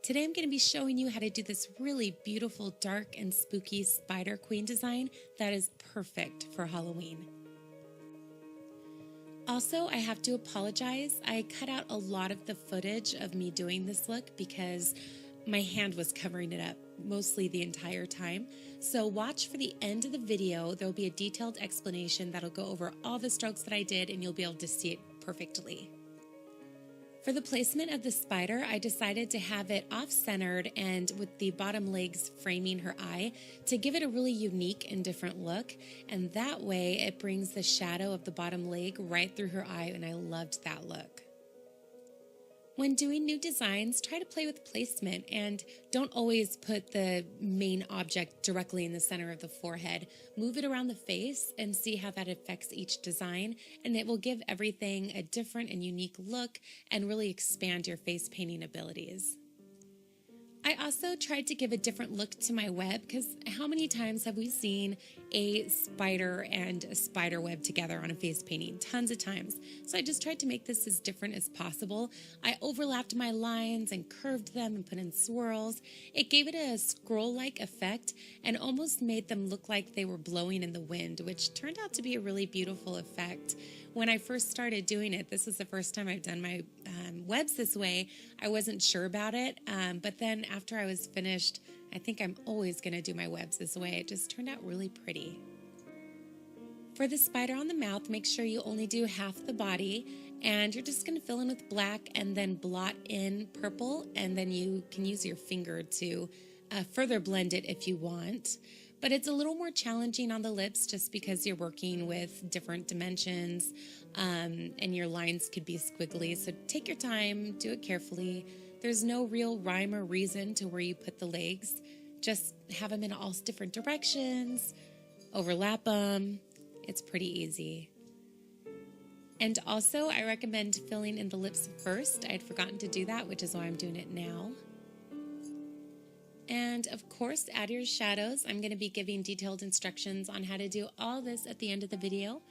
Today I'm going to be showing you how to do this really beautiful dark and spooky spider queen design that is perfect for Halloween. Also, I have to apologize. I cut out a lot of the footage of me doing this look because my hand was covering it up mostly the entire time. So watch for the end of the video. There will be a detailed explanation that'll go over all the strokes that I did and you'll be able to see it perfectly. For the placement of the spider, I decided to have it off-centered and with the bottom legs framing her eye to give it a really unique and different look. And that way it brings the shadow of the bottom leg right through her eye, and I loved that look. When doing new designs, try to play with placement and don't always put the main object directly in the center of the forehead. Move it around the face and see how that affects each design, and it will give everything a different and unique look and really expand your face painting abilities. I also tried to give a different look to my web because how many times have we seen a spider and a spider web together on a face painting? Tons of times. So I just tried to make this as different as possible. I overlapped my lines and curved them and put in swirls. It gave it a scroll-like effect and almost made them look like they were blowing in the wind, which turned out to be a really beautiful effect. When I first started doing it, this is the first time I've done my webs this way, I wasn't sure about it, but then after I was finished, I think I'm always going to do my webs this way. It just turned out really pretty. For the spider on the mouth, make sure you only do half the body, and you're just going to fill in with black and then blot in purple, and then you can use your finger to further blend it if you want. But it's a little more challenging on the lips just because you're working with different dimensions and your lines could be squiggly. So take your time, do it carefully. There's no real rhyme or reason to where you put the legs. Just have them in all different directions, overlap them. It's pretty easy. And also, I recommend filling in the lips first. I'd forgotten to do that, which is why I'm doing it now. And of course, add your shadows. I'm going to be giving detailed instructions on how to do all this at the end of the video.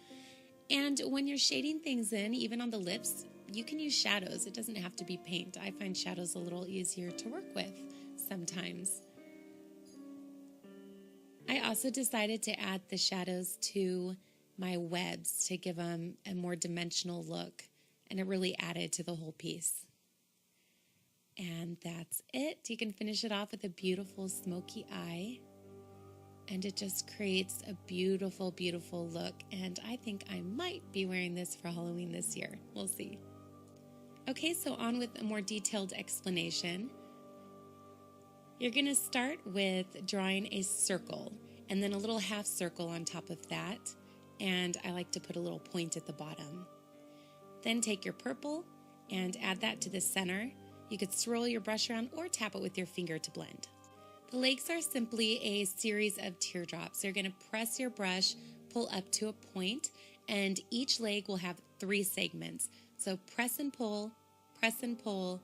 And when you're shading things in, even on the lips, you can use shadows. It doesn't have to be paint. I find shadows a little easier to work with sometimes. I also decided to add the shadows to my webs to give them a more dimensional look, and it really added to the whole piece. And that's it. You can finish it off with a beautiful smoky eye. And it just creates a beautiful, beautiful look. And I think I might be wearing this for Halloween this year. We'll see. Okay, so on with a more detailed explanation. You're going to start with drawing a circle and then a little half circle on top of that. And I like to put a little point at the bottom. Then take your purple and add that to the center. You could swirl your brush around or tap it with your finger to blend. The legs are simply a series of teardrops. You're going to press your brush, pull up to a point, and each leg will have 3 segments. So press and pull, press and pull,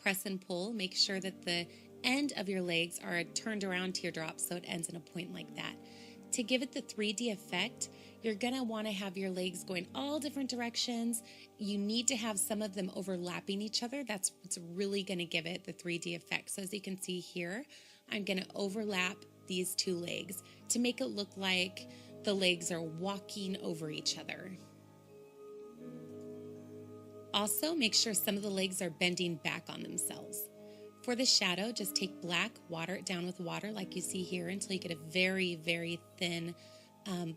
press and pull. Make sure that the end of your legs are turned around teardrops so it ends in a point like that. To give it the 3D effect, you're going to want to have your legs going all different directions. You need to have some of them overlapping each other. That's what's really going to give it the 3D effect. So as you can see here, I'm going to overlap these 2 legs to make it look like the legs are walking over each other. Also, make sure some of the legs are bending back on themselves. For the shadow, just take black, water it down with water like you see here until you get a very, very thin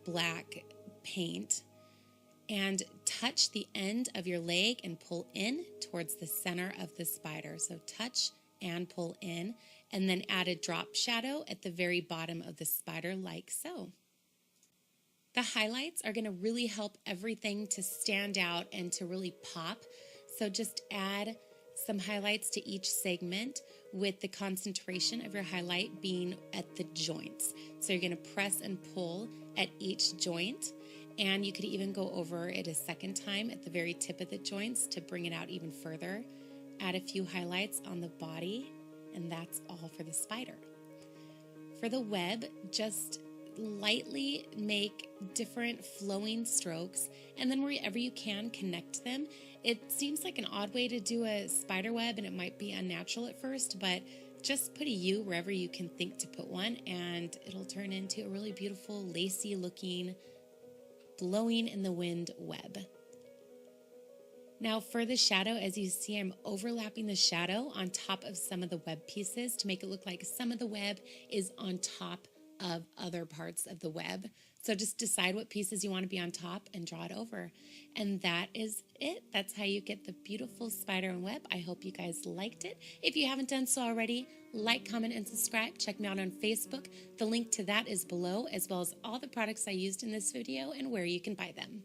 black paint. And touch the end of your leg and pull in towards the center of the spider. So touch and pull in, and then add a drop shadow at the very bottom of the spider like so. The highlights are going to really help everything to stand out and to really pop. So just add some highlights to each segment with the concentration of your highlight being at the joints. So you're going to press and pull at each joint, and you could even go over it a second time at the very tip of the joints to bring it out even further. Add a few highlights on the body, and that's all for the spider. For the web, just lightly make different flowing strokes, and then wherever you can, connect them. It seems like an odd way to do a spider web, and it might be unnatural at first, but just put a U wherever you can think to put one, and it'll turn into a really beautiful, lacy looking, blowing in the wind web. Now for the shadow, as you see, I'm overlapping the shadow on top of some of the web pieces to make it look like some of the web is on top of other parts of the web. So just decide what pieces you want to be on top and draw it over. And that is it. That's how you get the beautiful spider and web. I hope you guys liked it. If you haven't done so already, like, comment, and subscribe. Check me out on Facebook. The link to that is below, as well as all the products I used in this video and where you can buy them.